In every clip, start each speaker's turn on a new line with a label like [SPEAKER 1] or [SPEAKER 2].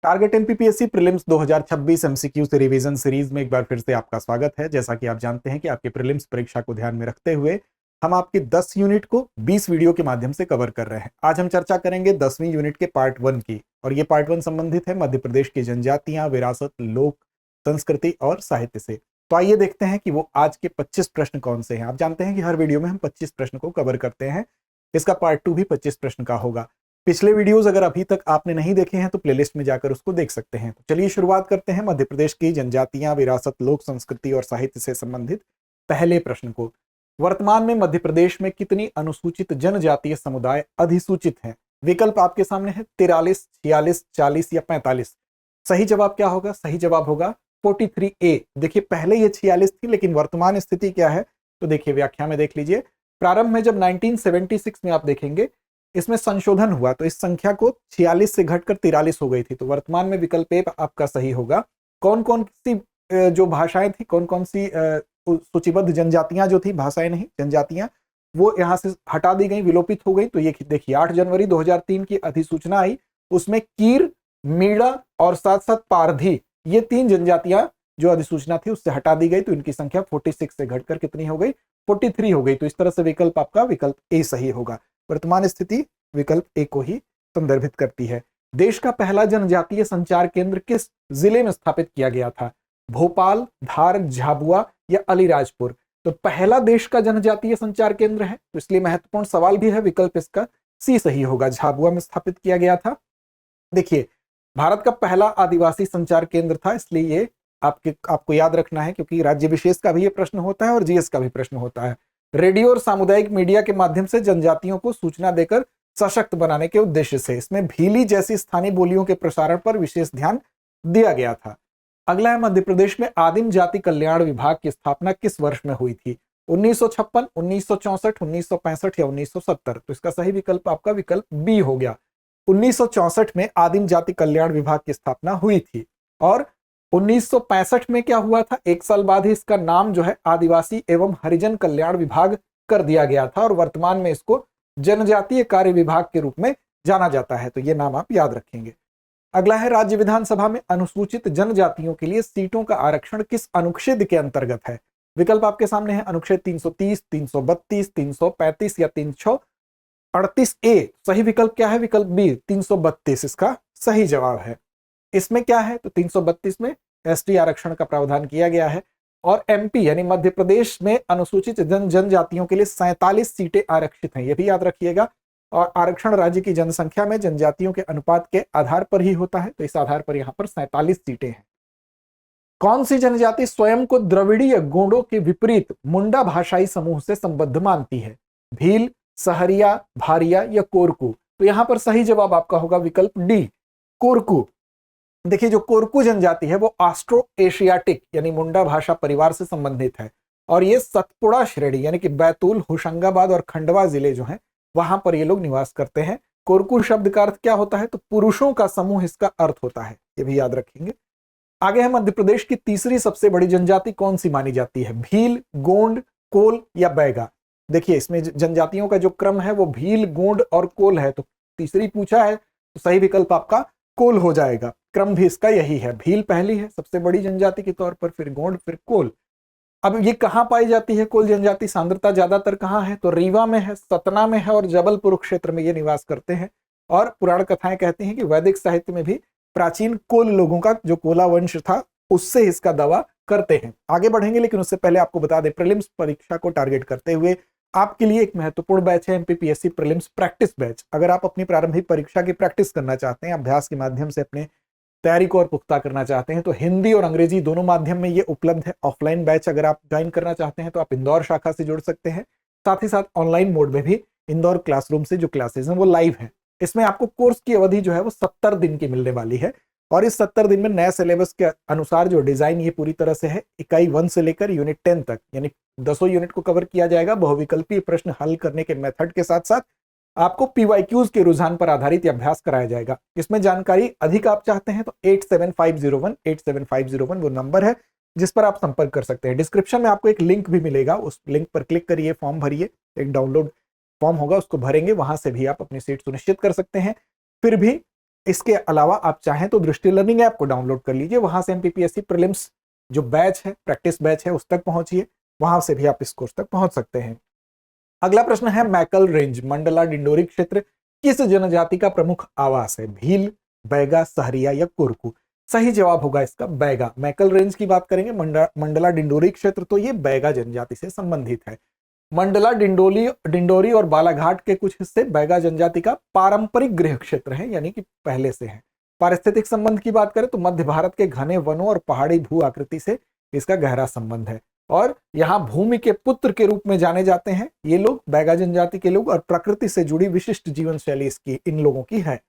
[SPEAKER 1] Target MPPSC prelims 2026 MCQ से revision series में एक बार फिर से आपका स्वागत है। जैसा कि आप जानते हैं कि आपके प्रीलिम्स परीक्षा को ध्यान में रखते हुए हम आपकी 10 यूनिट को 20 वीडियो के माध्यम से कवर कर रहे हैं। आज हम चर्चा करेंगे 10वीं यूनिट के पार्ट 1 की, और ये पार्ट 1 संबंधित है मध्य प्रदेश की जनजातियां, विरासत, लोक संस्कृति और साहित्य से। तो आइए देखते हैं कि वो आज के 25 प्रश्न कौन से हैं। आप जानते हैं कि हर वीडियो में हम 25 प्रश्न को कवर करते हैं। इसका पार्ट 2 भी 25 प्रश्न का होगा। पिछले वीडियोस अगर अभी तक आपने नहीं देखे हैं तो प्लेलिस्ट में जाकर उसको देख सकते हैं। तो चलिए शुरुआत करते हैं मध्य प्रदेश की जनजातियां, विरासत, लोक संस्कृति और साहित्य से संबंधित पहले प्रश्न को। वर्तमान में मध्य प्रदेश में कितनी अनुसूचित जनजातीय समुदाय अधिसूचित हैं? विकल्प आपके सामने है 43, 46, 40 या 45। सही जवाब क्या होगा? सही जवाब होगा 43A। देखिए पहले ये 46 थी, लेकिन वर्तमान स्थिति क्या है तो देखिए व्याख्या में देख लीजिए। प्रारंभ में जब 1976 में आप देखेंगे इसमें संशोधन हुआ तो इस संख्या को 46 से घटकर 43 हो गई थी। तो वर्तमान में विकल्प ए आपका सही होगा। कौन कौन सी जो भाषाएं थी, कौन कौन सी सूचीबद्ध जनजातियां जो थी, भाषाएं नहीं जनजातियां, वो यहाँ से हटा दी गई, विलोपित हो गई। तो ये देखिए 8 जनवरी 2003 की अधिसूचना आई, उसमें कीर, मीणा और साथ साथ पारधी, ये 3 जनजातियां जो अधिसूचना थी उससे हटा दी गई। तो इनकी संख्या 46 से घटकर कितनी हो गई? 43 हो गई। तो इस तरह से विकल्प आपका विकल्प ए सही होगा। वर्तमान स्थिति विकल्प ए को ही संदर्भित करती है। देश का पहला जनजातीय संचार केंद्र किस जिले में स्थापित किया गया था? भोपाल, धार, झाबुआ या अलीराजपुर? तो पहला देश का जनजातीय संचार केंद्र है, तो इसलिए महत्वपूर्ण सवाल भी है। विकल्प इसका सी सही होगा, झाबुआ में स्थापित किया गया था। देखिए भारत का पहला आदिवासी संचार केंद्र था, इसलिए ये आपको याद रखना है, क्योंकि राज्य विशेष का भी ये प्रश्न होता है और जीएस का भी प्रश्न होता है। रेडियो और सामुदायिक मीडिया के माध्यम से जनजातियों को सूचना देकर सशक्त बनाने के उद्देश्य से इसमें भीली जैसी स्थानीय बोलियों के प्रसारण पर विशेष ध्यान दिया गया था। अगला है मध्य प्रदेश में आदिम जाति कल्याण विभाग की स्थापना किस वर्ष में हुई थी? 1956, 1964, 1965 या 1970? तो इसका सही विकल्प आपका विकल्प बी हो गया। 1964 में आदिम जाति कल्याण विभाग की स्थापना हुई थी, और 1965 में क्या हुआ था? एक साल बाद ही इसका नाम जो है आदिवासी एवं हरिजन कल्याण विभाग कर दिया गया था, और वर्तमान में इसको जनजातीय कार्य विभाग के रूप में जाना जाता है। तो ये नाम आप याद रखेंगे। अगला है राज्य विधानसभा में अनुसूचित जनजातियों के लिए सीटों का आरक्षण किस अनुच्छेद के अंतर्गत है? विकल्प आपके सामने है अनुच्छेद 330, 332, 335 या 338A। सही विकल्प क्या है? विकल्प बी 332 इसका सही जवाब है। इसमें क्या है तो 332 में एसटी आरक्षण का प्रावधान किया गया है, और एमपी यानी मध्य प्रदेश में अनुसूचित जनजातियों के लिए 47 सीटें आरक्षित हैं, ये भी याद रखिएगा। और आरक्षण राज्य की जनसंख्या में जनजातियों के अनुपात के आधार पर ही होता है, तो इस आधार पर यहाँ पर 47 सीटें हैं। कौन सी जनजाति स्वयं को द्रविड़ीय गोंडों के विपरीत मुंडा भाषाई समूह से संबद्ध मानती है? भील, सहरिया, भारिया या कोरकू? तो यहाँ पर सही जवाब आपका होगा विकल्प डी, कोरकू। देखिए जो कोरकू जनजाति है वो ऑस्ट्रो एशियाटिक यानी मुंडा भाषा परिवार से संबंधित है, और ये सतपुड़ा श्रेणी यानी कि बैतूल, होशंगाबाद और खंडवा जिले जो हैं वहां पर ये लोग निवास करते हैं। कोरकू शब्द का अर्थ क्या होता है? तो पुरुषों का समूह इसका अर्थ होता है, ये भी याद रखेंगे। आगे है मध्य प्रदेश की तीसरी सबसे बड़ी जनजाति कौन सी मानी जाती है? भील, गोंड, कोल या बैगा? देखिए इसमें जनजातियों का जो क्रम है वो भील, गोंड और कोल है, तो तीसरी पूछा है तो सही विकल्प आपका कोल हो जाएगा। क्रम भी इसका यही है, भील पहली है सबसे बड़ी जनजाति के तौर पर, फिर गोंड, फिर कोल। अब ये कहां पाई जाती है कोल जनजाति? सांद्रता ज्यादातर कहां है? तो रीवा में है, सतना में है और जबलपुर क्षेत्र में ये निवास करते हैं। और पुराण कथाएं कहती हैं कि वैदिक साहित्य में भी प्राचीन कोल लोगों का जो कोला वंश था उससे इसका दावा करते हैं। आगे बढ़ेंगे, लेकिन उससे पहले आपको बता दें प्रीलिम्स परीक्षा को टारगेट करते हुए आपके लिए एक महत्वपूर्ण बैच है एमपीपीएससी प्रीलिम्स प्रैक्टिस बैच। अगर आप अपनी प्रारंभिक परीक्षा की प्रैक्टिस करना चाहते हैं, अभ्यास के माध्यम से अपने तैयारी को और पुख्ता करना चाहते हैं, तो हिंदी और अंग्रेजी दोनों माध्यम में ये उपलब्ध है। ऑफलाइन बैच अगर आप ज्वाइन करना चाहते हैं तो आप इंदौर शाखा से जुड़ सकते हैं। साथ ही साथ ऑनलाइन मोड में भी इंदौर क्लासरूम से जो क्लासेस हैं वो लाइव हैं। इसमें आपको कोर्स की अवधि जो है वो 70 दिन की मिलने वाली है, और इस 70 दिन में नए सिलेबस के अनुसार जो डिजाइन ये पूरी तरह से है, इकाई 1 से लेकर यूनिट 10 तक यानी 10 यूनिट को कवर किया जाएगा। बहुविकल्पीय प्रश्न हल करने के मेथड के साथ साथ आपको पीवाईक्यूज के रुझान पर आधारित अभ्यास कराया जाएगा। इसमें जानकारी अधिक आप चाहते हैं तो 87501 वो नंबर है जिस पर आप संपर्क कर सकते हैं। डिस्क्रिप्शन में आपको एक लिंक भी मिलेगा, उस लिंक पर क्लिक करिए, फॉर्म भरिए, एक डाउनलोड फॉर्म होगा उसको भरेंगे, वहां से भी आप अपनी सीट सुनिश्चित कर सकते हैं। फिर भी इसके अलावा आप चाहें तो दृष्टि लर्निंग ऐप को डाउनलोड कर लीजिए, वहां से एमपीपीएससी प्रीलिम्स जो बैच है, प्रैक्टिस बैच है, उस तक पहुंचिए, वहां से भी आप इस कोर्स तक पहुंच सकते हैं। अगला प्रश्न है, मैकल रेंज मंडला डिंडोरी क्षेत्र किस जनजाति का प्रमुख आवास है? भील, बैगा, सहरिया या कुरकू? सही जवाब होगा इसका बैगा। मैकल रेंज की बात करेंगे, मंडला डिंडोरी क्षेत्र, तो ये बैगा जनजाति से संबंधित है। मंडला डिंडोरी और बालाघाट के कुछ हिस्से बैगा जनजाति का पारंपरिक गृह क्षेत्र है, यानी कि पहले से है। पारिस्थितिक संबंध की बात करें तो मध्य भारत के घने वनों और पहाड़ी भू आकृति से इसका गहरा संबंध है, और यहाँ भूमि के पुत्र के रूप में जाने जाते हैं ये लोग, बैगा जनजाति के लोग, और प्रकृति से जुड़ी विशिष्ट जीवन शैली इसकी इन लोगों की है।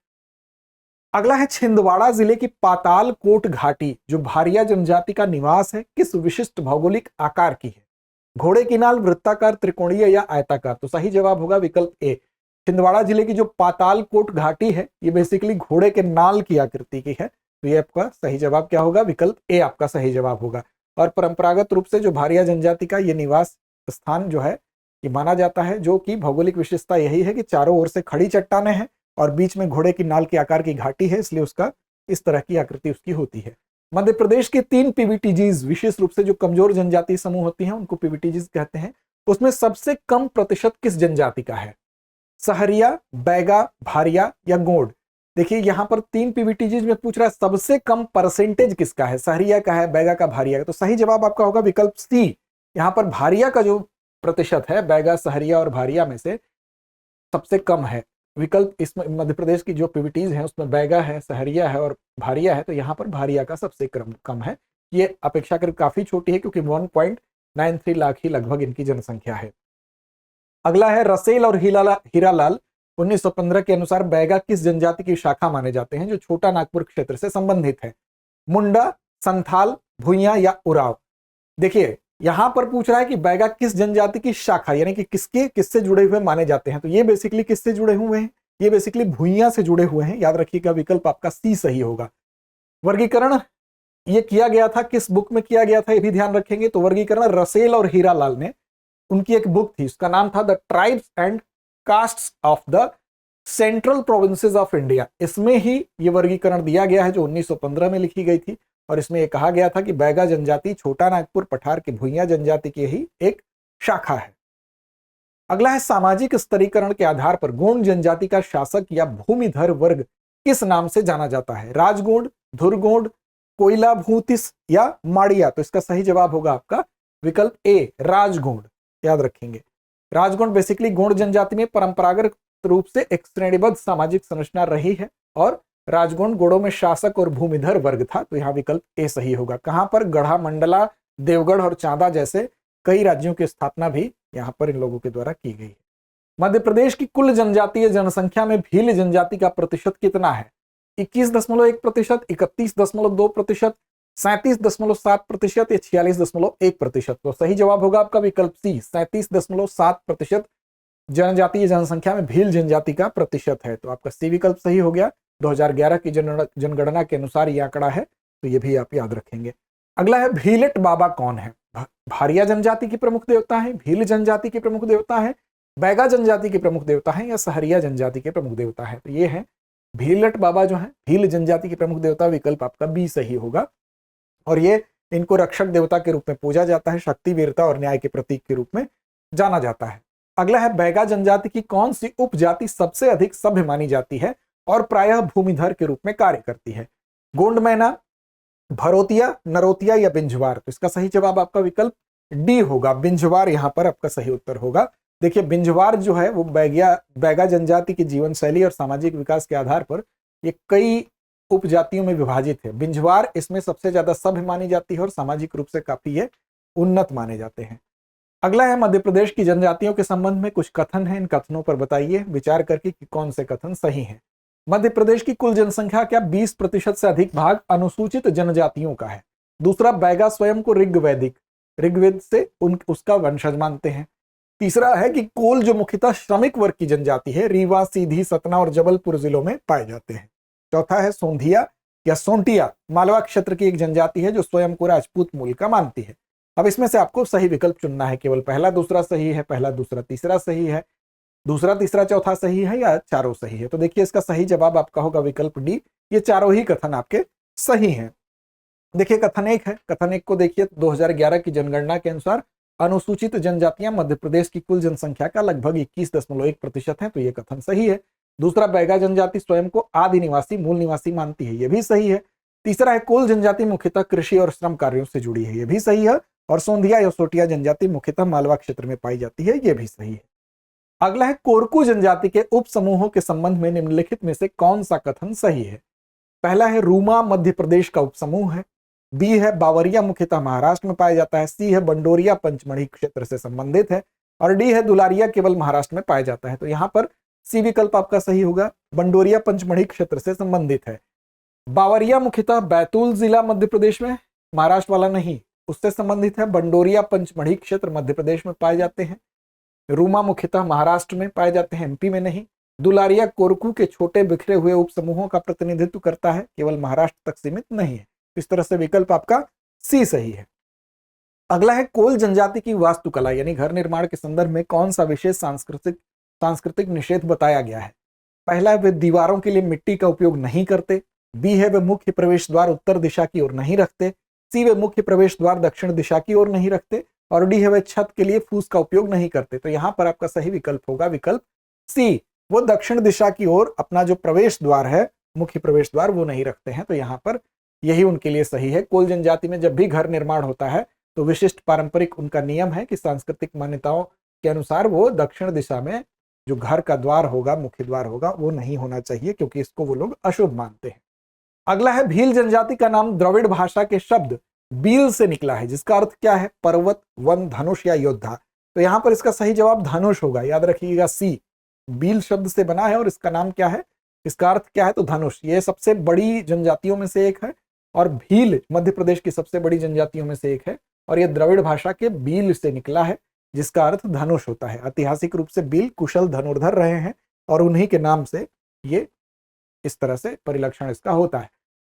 [SPEAKER 1] अगला है, छिंदवाड़ा जिले की पातालकोट घाटी जो भारिया जनजाति का निवास है, किस विशिष्ट भौगोलिक आकार की है? घोड़े की नाल, वृत्ताकार, त्रिकोणीय या आयताकार? तो सही जवाब होगा विकल्प ए। छिंदवाड़ा जिले की जो पातालकोट घाटी है ये बेसिकली घोड़े के नाल की आकृति की है, तो ये आपका सही जवाब क्या होगा? विकल्प ए आपका सही जवाब होगा। और परंपरागत रूप से जो भारिया जनजाति का ये निवास स्थान जो है ये माना जाता है, जो कि भौगोलिक विशेषता यही है कि चारों ओर से खड़ी चट्टानें हैं और बीच में घोड़े की नाल के आकार की घाटी है, इसलिए उसका इस तरह की आकृति उसकी होती है। मध्य प्रदेश के 3 पीवीटीजीज, विशेष रूप से जो कमजोर जनजाति समूह होती हैं उनको पीवीटीजीज कहते हैं, उसमें सबसे कम प्रतिशत किस जनजाति का है? सहरिया, बैगा, भारिया या गोंड? देखिए यहाँ पर 3 पीवीटीजीज में पूछ रहा है सबसे कम परसेंटेज किसका है, सहरिया का है, बैगा का, भारिया का? तो सही जवाब आपका होगा विकल्प सी। यहाँ पर भारिया का जो प्रतिशत है बैगा, सहरिया और भारिया में से सबसे कम है। विकल्प इसमें मध्य प्रदेश की जो पीवीटीज हैं उसमें बैगा है, सहरिया है और भारिया है, तो यहाँ पर भारिया का सबसे कम है। ये अपेक्षाकृत काफी छोटी है क्योंकि 1.93 लाख ही लगभग इनकी जनसंख्या है। अगला है, रसेल और हीरालाल 1915 के अनुसार बैगा किस जनजाति की शाखा माने जाते हैं जो छोटा नागपुर क्षेत्र से संबंधित है? मुंडा, संथाल, भुइयां या उराव? देखिए यहां पर पूछ रहा है कि बैगा किस जनजाति की शाखा, यानी कि किससे जुड़े हुए माने जाते हैं, तो ये बेसिकली किससे जुड़े हुए हैं? ये बेसिकली भुइयां से जुड़े हुए हैं। याद रखिएगा विकल्प आपका सी सही होगा। वर्गीकरण ये किया गया था, किस बुक में किया गया था ये भी ध्यान रखेंगे। तो वर्गीकरण रसेल और हीरालाल ने, उनकी एक बुक थी, उसका नाम था the tribes and castes of the central provinces of India. इसमें ही ये वर्गीकरण दिया गया है जो 1915 में लिखी गई थी, और इसमें यह कहा गया था कि बैगा जनजाति छोटा नागपुर पठार की भुइयां जनजाति की ही एक शाखा है। अगला है, सामाजिक स्तरीकरण के आधार पर गोंड जनजाति का शासक या भूमिधर वर्ग किस नाम से जाना जाता है? राजगोंड, धुरगोंड, कोयला भूतिस या माड़िया? तो इसका सही जवाब होगा आपका विकल्प ए, राजगोंड। याद रखेंगे राजगोंड बेसिकली गोंड जनजाति में परंपरागत रूप से एक श्रेणीबद्ध सामाजिक संरचना रही है, और राजगोंड गोड़ों में शासक और भूमिधर वर्ग था, तो यहाँ विकल्प ए सही होगा। कहां पर? गढ़ा, मंडला, देवगढ़ और चांदा जैसे कई राज्यों की स्थापना भी यहाँ पर इन लोगों के द्वारा की गई है। मध्य प्रदेश की कुल जनजातीय जनसंख्या में भील जनजाति का प्रतिशत कितना है? 21.1%, 31.2%, 37.7% या 46.1%? तो सही जवाब होगा आपका विकल्प सी, 37.7% जनजातीय जनसंख्या में भील जनजाति का प्रतिशत है, तो आपका सी विकल्प सही हो गया। 2011 की जनगणना के अनुसार ये आंकड़ा है, तो ये भी आप याद रखेंगे। अगला है, भीलट बाबा कौन है? भारिया जनजाति की प्रमुख देवता है, भील जनजाति के प्रमुख देवता है, बैगा जनजाति के प्रमुख देवता है या सहरिया जनजाति के प्रमुख देवता है? तो ये है भीलट बाबा जो है भील जनजाति के प्रमुख देवता, विकल्प आपका बी सही होगा। और ये इनको रक्षक देवता के रूप में पूजा जाता है, शक्ति, वीरता और न्याय के प्रतीक के रूप में जाना जाता है। अगला है, बैगा जनजाति की कौन सी उपजाति सबसे अधिक सभ्य मानी जाती है और प्रायः भूमिधर के रूप में कार्य करती है? गोंड मैना, भरोतिया, नरोतिया या बिंजवार? तो इसका सही जवाब आपका विकल्प डी होगा, बिंजवार यहाँ पर आपका सही उत्तर होगा। देखिए बिंजवार जो है वो बैगा जनजाति की जीवन शैली और सामाजिक विकास के आधार पर ये कई उपजातियों में विभाजित है। बिंजवार इसमें सबसे ज्यादा सभ्य मानी जाती है और सामाजिक रूप से काफी ये उन्नत माने जाते हैं। अगला है, मध्य प्रदेश की जनजातियों के संबंध में कुछ कथन हैं, इन कथनों पर बताइए विचार करके कि कौन से कथन सही हैं। मध्य प्रदेश की कुल जनसंख्या का 20% से अधिक भाग अनुसूचित जनजातियों का है। दूसरा, बैगा स्वयं को ऋग्वेद से उसका वंशज मानते हैं। तीसरा है कि कोल जो मुख्यतः श्रमिक वर्ग की जनजाति है, रीवा, सीधी, सतना और जबलपुर जिलों में पाए जाते हैं। चौथा है, सोंधिया या सोंटिया मालवा क्षेत्र की एक जनजाति है जो स्वयं को राजपूत मूल का मानती है। अब इसमें से आपको सही विकल्प चुनना है, केवल पहला दूसरा सही है, पहला दूसरा तीसरा सही है। दूसरा, तीसरा, चौथा सही है या चारों सही है? तो देखिए इसका सही जवाब आपका होगा विकल्प डी, ये चारों ही कथन आपके सही हैं। देखिए कथन एक है, कथन एक को देखिए, 2011 की जनगणना के अनुसार अनुसूचित जनजातियां मध्य प्रदेश की कुल जनसंख्या का लगभग 21.1% है, तो ये कथन सही है। दूसरा, बैगा जनजाति स्वयं को आदि निवासी मूल निवासी मानती है, ये भी सही है। तीसरा है, कोल जनजाति मुख्यतः कृषि और श्रम कार्यों से जुड़ी है, ये भी सही है। और सोंधिया या सोटिया जनजाति मुख्यतः मालवा क्षेत्र में पाई जाती है, ये भी सही है। अगला है, कोरकू जनजाति के उप समूहों के संबंध में निम्नलिखित में से कौन सा कथन सही है? पहला है, रूमा मध्य प्रदेश का उपसमूह है। बी है, बावरिया मुख्यतः महाराष्ट्र में पाया जाता है। सी है, बंडोरिया पंचमढ़ी क्षेत्र से संबंधित है। और डी है, दुलारिया केवल महाराष्ट्र में पाया जाता है। तो यहाँ पर सी विकल्प आपका सही होगा, बंडोरिया पंचमढ़ी क्षेत्र से संबंधित है। बावरिया मुख्यतः बैतूल जिला मध्य प्रदेश में, महाराष्ट्र वाला नहीं, उससे संबंधित है। बंडोरिया पंचमढ़ी क्षेत्र मध्य प्रदेश में पाए जाते हैं। रूमा मुख्यतः महाराष्ट्र में पाए जाते हैं, एमपी में नहीं। दुलारिया कोरकू के छोटे बिखरे हुए उप समूहों का प्रतिनिधित्व करता है, केवल महाराष्ट्र तक सीमित नहीं है। इस तरह से विकल्प आपका सी सही है। अगला है, कोल जनजाति की वास्तुकला यानी घर निर्माण के संदर्भ में कौन सा विशेष सांस्कृतिक निषेध बताया गया है? पहला है, वे दीवारों के लिए मिट्टी का उपयोग नहीं करते। बी है, वे मुख्य प्रवेश द्वार उत्तर दिशा की ओर नहीं रखते। सी, वे मुख्य प्रवेश द्वार दक्षिण दिशा की ओर नहीं रखते। और डी है, वे छत के लिए फूस का उपयोग नहीं करते। तो यहाँ पर आपका सही विकल्प होगा विकल्प सी, वो दक्षिण दिशा की ओर अपना जो प्रवेश द्वार है, मुख्य प्रवेश द्वार, वो नहीं रखते हैं। तो यहाँ पर यही उनके लिए सही है। कोल जनजाति में जब भी घर निर्माण होता है तो विशिष्ट पारंपरिक उनका नियम है कि सांस्कृतिक मान्यताओं के अनुसार वो दक्षिण दिशा में जो घर का द्वार होगा, मुख्य द्वार होगा, वो नहीं होना चाहिए, क्योंकि इसको वो लोग अशुभ मानते हैं। अगला है, भील जनजाति का नाम द्रविड़ भाषा के शब्द बील से निकला है, जिसका अर्थ क्या है? पर्वत, वन, धनुष या योद्धा। तो यहाँ पर इसका सही जवाब धनुष होगा, याद रखिएगा सी। बील शब्द से बना है और इसका नाम क्या है, इसका अर्थ क्या है? तो धनुष। ये सबसे बड़ी जनजातियों में से एक है और भील मध्य प्रदेश की सबसे बड़ी जनजातियों में से एक है और ये द्रविड़ भाषा के बील से निकला है, जिसका अर्थ धनुष होता है। ऐतिहासिक रूप से बील कुशल धनुर्धर रहे हैं और उन्हीं के नाम से ये इस तरह से परिलक्षण इसका होता है।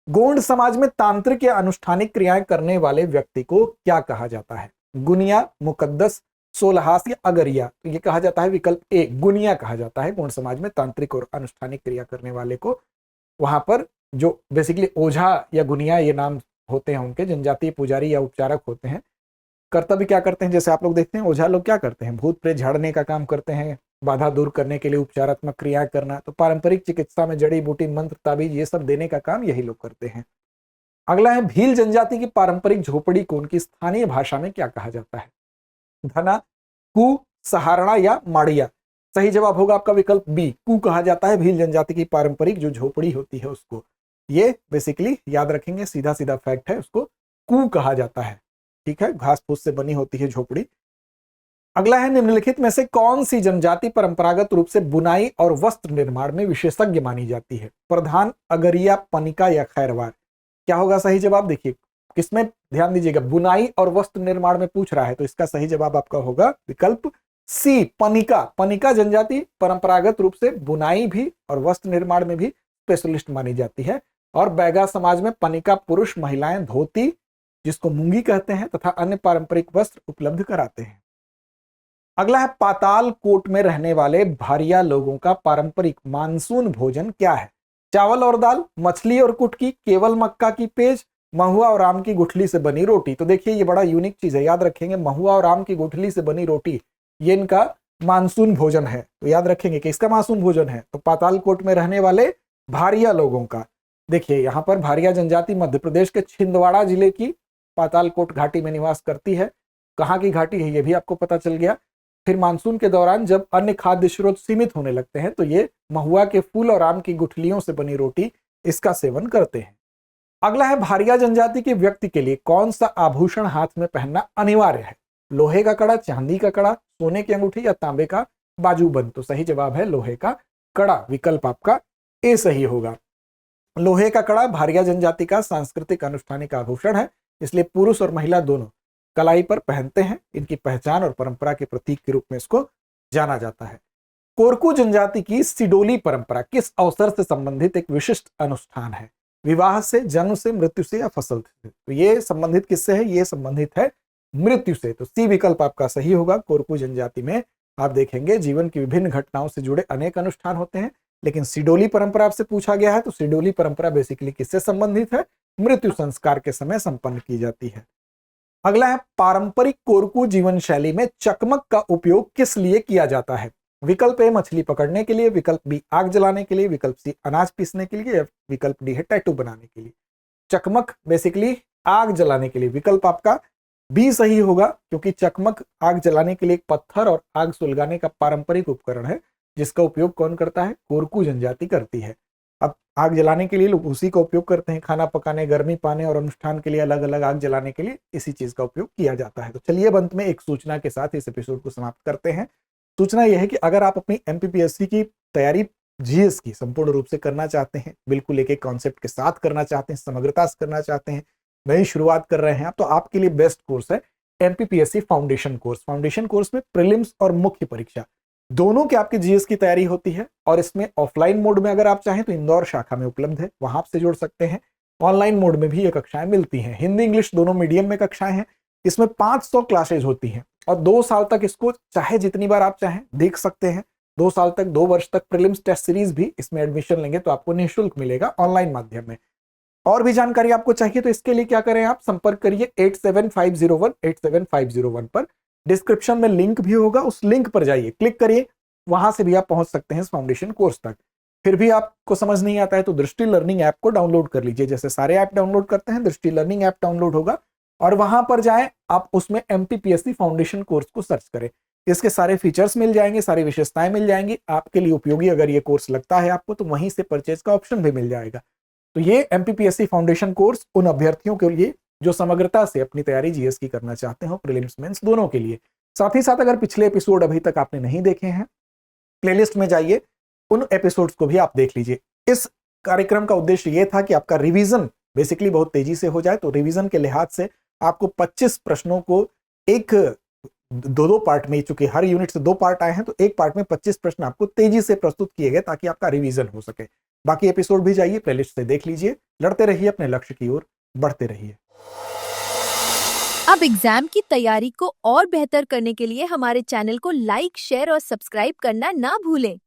[SPEAKER 1] गोंड समाज में तांत्रिक या अनुष्ठानिक क्रियाएं करने वाले व्यक्ति को क्या कहा जाता है? गुनिया, मुकद्दस, सोलहास या अगरिया? तो ये कहा जाता है विकल्प ए, गुनिया कहा जाता है। गोंड समाज में तांत्रिक और अनुष्ठानिक क्रिया करने वाले को, वहां पर जो बेसिकली ओझा या गुनिया ये नाम होते हैं उनके, जनजातीय पुजारी या उपचारक होते हैं। कर्तव्य क्या करते हैं? जैसे आप लोग देखते हैं ओझा लोग क्या करते हैं, भूत प्रेत झाड़ने का काम करते हैं, बाधा दूर करने के लिए उपचारात्मक क्रिया करना। तो पारंपरिक चिकित्सा में जड़ी बूटी, मंत्र, ताबीज ये सब देने का काम यही लोग करते हैं। अगला है, भील जनजाति की पारंपरिक झोपड़ी को उनकी स्थानीय भाषा में क्या कहा जाता है? धना, कु, सहारणा या माड़िया? सही जवाब होगा आपका विकल्प बी, कु कहा जाता है भील जनजाति की पारंपरिक जो झोपड़ी होती है उसको। ये बेसिकली याद रखेंगे, सीधा सीधा फैक्ट है, उसको कु कहा जाता है। ठीक है, घास फूस से बनी होती है झोपड़ी। अगला है, निम्नलिखित में से कौन सी जनजाति परंपरागत रूप से बुनाई और वस्त्र निर्माण में विशेषज्ञ मानी जाती है? प्रधान, अगरिया, पनिका या खैरवार? क्या होगा सही जवाब? देखिए किसमें ध्यान दीजिएगा, बुनाई और वस्त्र निर्माण में पूछ रहा है, तो इसका सही जवाब आपका होगा विकल्प सी, पनिका। पनिका जनजाति परंपरागत रूप से बुनाई भी और वस्त्र निर्माण में भी स्पेशलिस्ट मानी जाती है। और बैगा समाज में पनिका पुरुष महिलाएं धोती, जिसको मुंगी कहते हैं, तथा अन्य पारंपरिक वस्त्र उपलब्ध कराते हैं। अगला है, पाताल कोट में रहने वाले भारिया लोगों का पारंपरिक मानसून भोजन क्या है? चावल और दाल, मछली और कुटकी, केवल मक्का की पेज, महुआ और आम की गुठली से बनी रोटी? तो देखिए ये बड़ा यूनिक चीज है, याद रखेंगे, महुआ और आम की गुठली से बनी रोटी ये इनका मानसून भोजन है। तो याद रखेंगे कि इसका मानसून भोजन है। तो पाताल कोट में रहने वाले भारिया लोगों का, देखिए यहाँ पर भारिया जनजाति मध्य प्रदेश के छिंदवाड़ा जिले की पातालकोट घाटी में निवास करती है। कहाँ की घाटी है ये भी आपको पता चल गया। फिर मानसून के दौरान जब अन्य खाद्य स्रोत सीमित होने लगते हैं तो ये महुआ के फूल और आम की गुठलियों से बनी रोटी इसका सेवन करते हैं। अगला है, भारिया जनजाति के व्यक्ति के लिए कौन सा आभूषण हाथ में पहनना अनिवार्य है? लोहे का कड़ा, चांदी का कड़ा, सोने की अंगूठी या तांबे का बाजूबंद? तो सही जवाब है लोहे का कड़ा, विकल्प आपका ए सही होगा। लोहे का कड़ा भारिया जनजाति का सांस्कृतिक अनुष्ठानिक आभूषण है, इसलिए पुरुष और महिला दोनों कलाई पर पहनते हैं। इनकी पहचान और परंपरा के प्रतीक के रूप में इसको जाना जाता है। कोरकू जनजाति की सिडोली परंपरा किस अवसर से संबंधित एक विशिष्ट अनुष्ठान है? विवाह से, जन्म से, मृत्यु से या फसल से? तो ये संबंधित किससे है? ये संबंधित है मृत्यु से। तो सी विकल्प आपका सही होगा। कोरकू जनजाति में आप देखेंगे जीवन की विभिन्न घटनाओं से जुड़े अनेक अनुष्ठान होते हैं, लेकिन सिडोली परंपरा आपसे पूछा गया है तो सिडोली परंपरा बेसिकली किससे संबंधित है? मृत्यु संस्कार के समय संपन्न की जाती है। अगला है पारंपरिक कोरकू जीवन शैली में चकमक का उपयोग किस लिए किया जाता है? विकल्प ए मछली पकड़ने के लिए, विकल्प बी आग जलाने के लिए, विकल्प सी अनाज पीसने के लिए, विकल्प डी है टैटू बनाने के लिए। चकमक बेसिकली आग जलाने के लिए, विकल्प आपका बी सही होगा, क्योंकि चकमक आग जलाने के लिए एक पत्थर और आग सुलगाने का पारंपरिक उपकरण है, जिसका उपयोग कौन करता है? कोरकू जनजाति करती है। अब आग जलाने के लिए लोग उसी का उपयोग करते हैं, खाना पकाने, गर्मी पाने और अनुष्ठान के लिए अलग अलग आग जलाने के लिए इसी चीज का उपयोग किया जाता है। तो चलिए अब अंत में एक सूचना के साथ इस एपिसोड को समाप्त करते हैं। सूचना यह है कि अगर आप अपनी एमपीपीएससी की तैयारी जीएस की संपूर्ण रूप से करना चाहते हैं, बिल्कुल एक एक कॉन्सेप्ट के साथ करना चाहते हैं, समग्रता से करना चाहते हैं, नई शुरुआत कर रहे हैं आप, तो आपके लिए बेस्ट कोर्स है MPPSC foundation course. Foundation course में प्रीलिम्स और मुख्य परीक्षा दोनों के आपकी जीएस की तैयारी होती है, और इसमें ऑफलाइन मोड में अगर आप चाहें तो इंदौर शाखा में उपलब्ध है, वहां आपसे जुड़ सकते हैं। ऑनलाइन मोड में भी ये कक्षाएं मिलती हैं, हिंदी इंग्लिश दोनों मीडियम में कक्षाएं हैं। इसमें 500 क्लासेज होती हैं और 2 साल तक इसको चाहे जितनी बार आप चाहें देख सकते हैं। 2 साल तक, 2 वर्ष तक प्रीलिम्स टेस्ट सीरीज भी इसमें एडमिशन लेंगे तो आपको निःशुल्क मिलेगा ऑनलाइन माध्यम में। और भी जानकारी आपको चाहिए तो इसके लिए क्या करें, आप संपर्क करिए 8750187501 पर। डिस्क्रिप्शन में लिंक भी होगा, उस लिंक पर जाइए, क्लिक करिए, वहां से भी आप पहुंच सकते हैं इस फाउंडेशन कोर्स तक। फिर भी आपको समझ नहीं आता है तो दृष्टि लर्निंग ऐप को डाउनलोड कर लीजिए, जैसे सारे ऐप डाउनलोड करते हैं दृष्टि लर्निंग ऐप डाउनलोड होगा, और वहां पर जाएं, आप उसमें एमपीपीएससी फाउंडेशन कोर्स को सर्च करें। इसके सारे फीचर्स मिल जाएंगे, सारी विशेषताएं मिल जाएंगी, आपके लिए उपयोगी अगर ये कोर्स लगता है आपको तो वहीं से परचेज का ऑप्शन भी मिल जाएगा। तो ये एमपीपीएससी फाउंडेशन कोर्स उन अभ्यर्थियों के लिए जो समग्रता से अपनी तैयारी जीएस की करना चाहते हो, प्रीलिम्स मेंस दोनों के लिए। साथ ही साथ अगर पिछले एपिसोड अभी तक आपने नहीं देखे हैं, प्लेलिस्ट में जाइए, उन एपिसोड्स को भी आप देख लीजिए। इस कार्यक्रम का उद्देश्य ये था कि आपका रिवीजन बेसिकली बहुत तेजी से हो जाए। तो रिवीजन के लिहाज से आपको 25 प्रश्नों को एक दो पार्ट में, चूंकि हर यूनिट से 2 पार्ट आए हैं तो एक पार्ट में 25 प्रश्न आपको तेजी से प्रस्तुत किए गए ताकि आपका रिवीजन हो सके। बाकी एपिसोड भी जाइए प्लेलिस्ट से देख लीजिए। लड़ते रहिए, अपने लक्ष्य की ओर बढ़ते रहिए।
[SPEAKER 2] अब एग्जाम की तैयारी को और बेहतर करने के लिए हमारे चैनल को लाइक, शेयर और सब्सक्राइब करना ना भूलें।